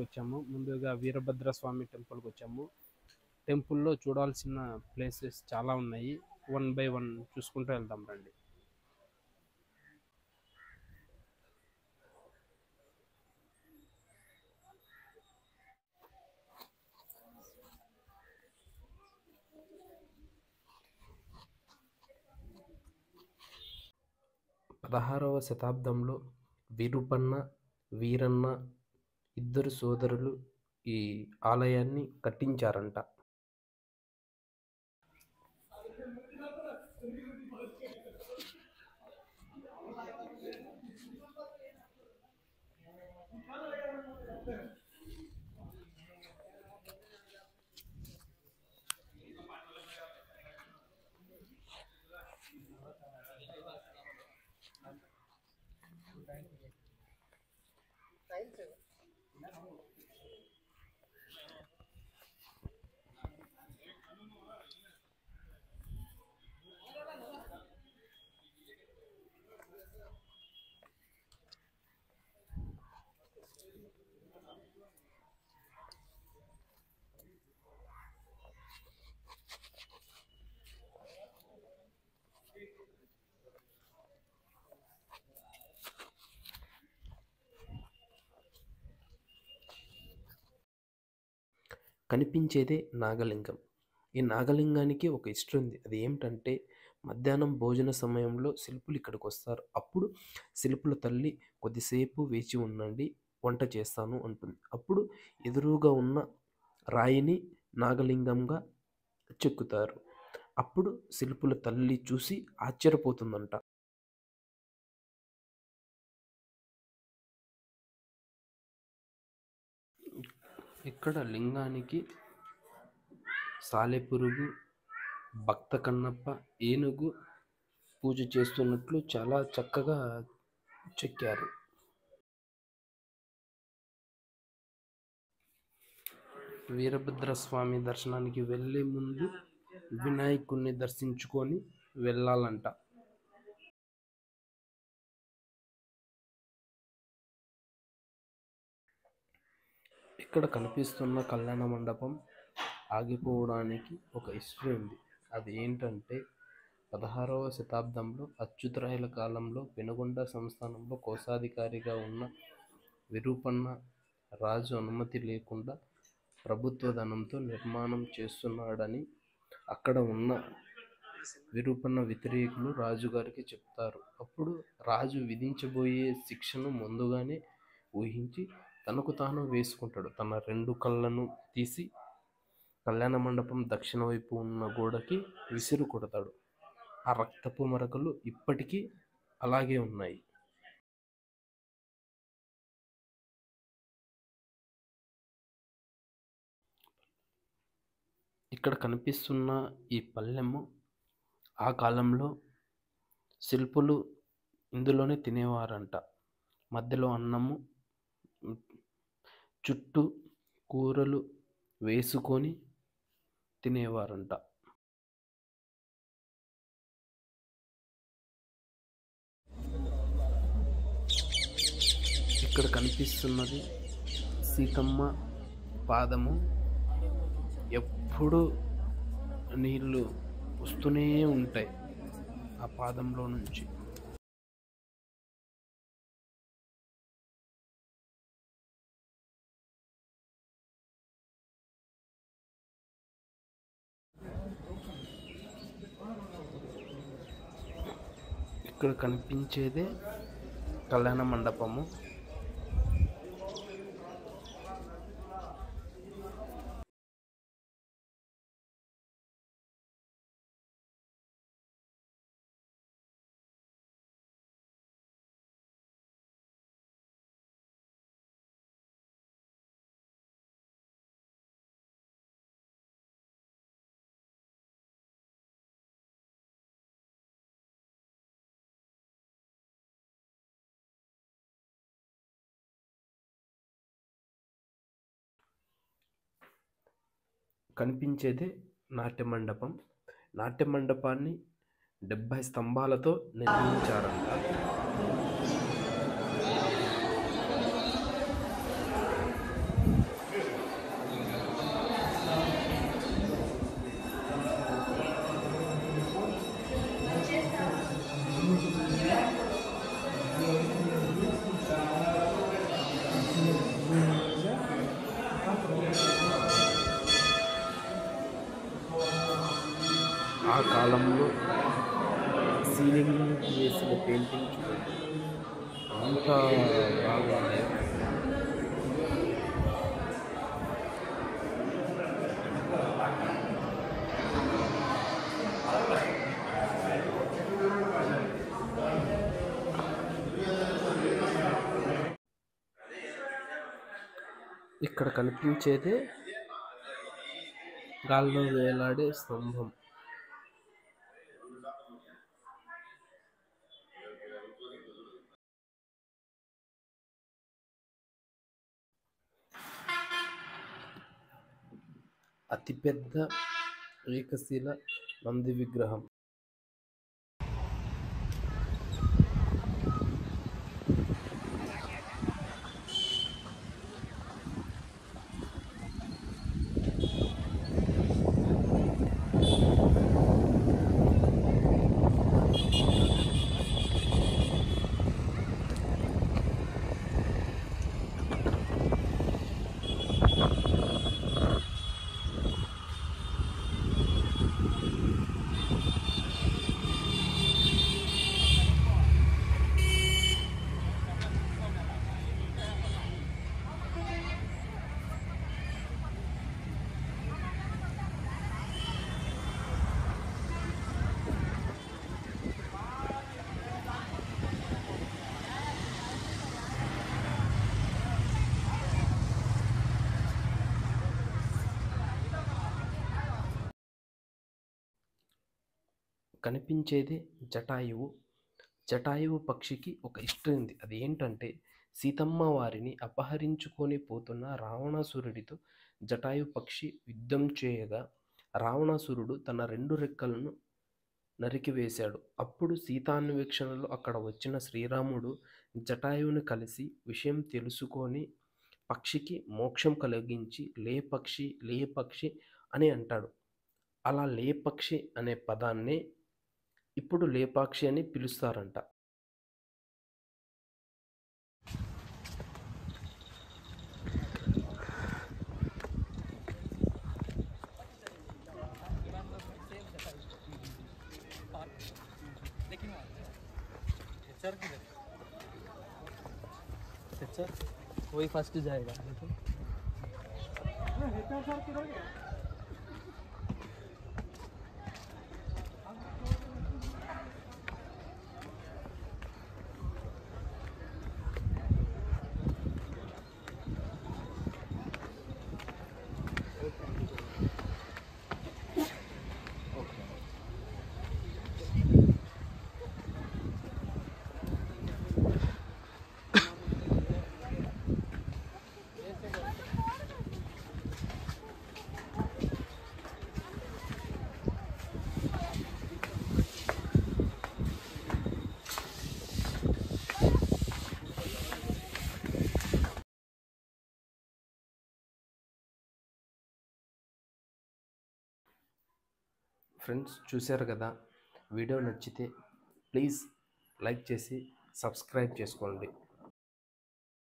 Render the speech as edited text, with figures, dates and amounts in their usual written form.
వచ్చాము. ముందుగా వీరభద్ర స్వామి టెంపుల్కి వచ్చాము. టెంపుల్లో చూడాల్సిన ప్లేసెస్ చాలా ఉన్నాయి. వన్ బై వన్ చూసుకుంటూ వెళ్దాం రండి. పదహారవ శతాబ్దంలో విరుపన్న, వీరన్న ఇద్దరు సోదరులు ఈ ఆలయాన్ని కట్టించారంట. కనిపించేదే నాగలింగం. ఈ నాగలింగానికి ఒక హిస్టరీ ఉంది. అది ఏమిటంటే, మధ్యాహ్నం భోజన సమయంలో శిల్పులు ఇక్కడికి వస్తారు. అప్పుడు శిల్పుల తల్లి కొద్దిసేపు వేచి ఉండండి, వంట చేస్తాను అంటుంది. అప్పుడు ఎదురుగా ఉన్న రాయిని నాగలింగంగా చెక్కుతారు. అప్పుడు శిల్పుల తల్లి చూసి ఆశ్చర్యపోతుందంట. ఇక్కడ లింగానికి సాలెపురుగు, భక్త కన్నప్ప, ఏనుగు పూజ చేస్తున్నట్లు చాలా చక్కగా చెక్కారు. వీరభద్ర స్వామి దర్శనానికి వెళ్ళే ముందు వినాయకుడిని దర్శించుకొని వెళ్ళాలంట. ఇక్కడ కనిపిస్తున్న కళ్యాణ మండపం ఆగిపోవడానికి ఒక హిస్టరీ ఉంది. అది ఏంటంటే, 16వ శతాబ్దంలో అచ్యుతరాయల కాలంలో పెనుగొండ సంస్థానంలో కోశాధికారిగా ఉన్న విరూపన్న రాజు అనుమతి లేకుండా ప్రభుత్వ ధనంతో నిర్మాణం చేస్తున్నాడని అక్కడ ఉన్న విరూపన్న వ్యతిరేకులు రాజుగారికి చెప్తారు. అప్పుడు రాజు విధించబోయే శిక్షను ముందుగానే ఊహించి తనకు తాను వేసుకుంటాడు. తన 2 కళ్ళను తీసి కళ్యాణ మండపం దక్షిణ వైపు ఉన్న గోడకి విసిరు కొడతాడు. ఆ రక్తపు మరకలు ఇప్పటికీ అలాగే ఉన్నాయి. ఇక్కడ కనిపిస్తున్న ఈ పళ్ళెము ఆ కాలంలో శిల్పులు ఇందులోనే తినేవారంట. మధ్యలో అన్నము, చుట్టూ కూరలు వేసుకొని తినేవారంట. ఇక్కడ కనిపిస్తున్నది సీతమ్మ పాదము. ఎప్పుడు నీళ్ళు వస్తూనే ఉంటాయి ఆ పాదంలో నుంచి. ఇక్కడ కనిపించేదే కళ్యాణ మండపము. కనిపించేదే నాట్య మండపం. నాట్య మండపాన్ని 70 స్తంభాలతో నిర్మించారంట. ఆ కాలంలో సీలింగ్ వేసిన పెయింటింగ్ చూడండి అంత బాగున్నాయో. ఇక్కడ కనిపించేదే గాల్లో వేలాడే స్తంభం. అతిపెద్ద ఏకశిల నంది విగ్రహం. కనిపించేదే జటాయువు. జటాయువు పక్షికి ఒక హిస్టరీ ఉంది. అది ఏంటంటే సీతమ్మ వారిని అపహరించుకొని పోతున్న రావణాసురుడితో జటాయు పక్షి యుద్ధం చేయగా రావణాసురుడు తన 2 రెక్కలను నరికివేశాడు. అప్పుడు సీతాన్వేషణలో అక్కడ వచ్చిన శ్రీరాముడు జటాయువుని కలిసి విషయం తెలుసుకొని పక్షికి మోక్షం కలిగించి లే పక్షి లే పక్షి అని అంటాడు. అలా లేపక్షి అనే పదాన్నే ఇప్పుడు లేపాక్షి అని పిలుస్తారంట. वही फर्स्ट जाएगा। ఫ్రెండ్స్ చూశారు కదా, వీడియో నచ్చితే ప్లీజ్ లైక్ చేసి సబ్స్క్రైబ్ చేసుకోండి.